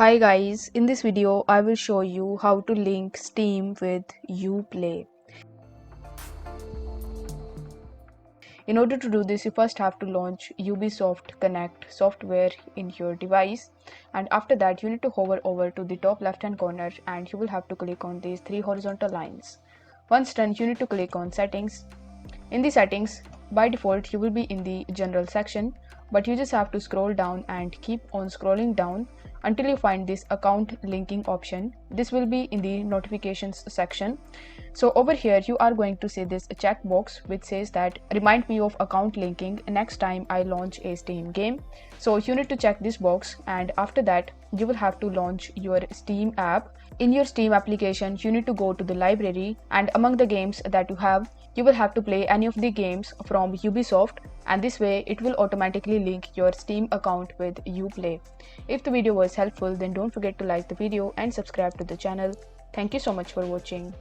Hi guys, in this video I will show you how to link Steam with Uplay. In order to do this, you first have to launch Ubisoft Connect software in your device, and after that you need to hover over to the top left hand corner and you will have to click on these three horizontal lines. Once done, you need to click on settings. In the settings, by default you will be in the general section, but you just have to scroll down and keep on scrolling down until you find this account linking option. This will be in the notifications section. So over here you are going to see this checkbox which says that remind me of account linking next time I launch a Steam game. So you need to check this box, and after that you will have to launch your Steam app. In your Steam application you need to go to the library, and among the games that you will have to play any of the games from Ubisoft, and this way it will automatically link your Steam account with Uplay. If the video was helpful, then don't forget to like the video and subscribe to the channel. Thank you so much for watching.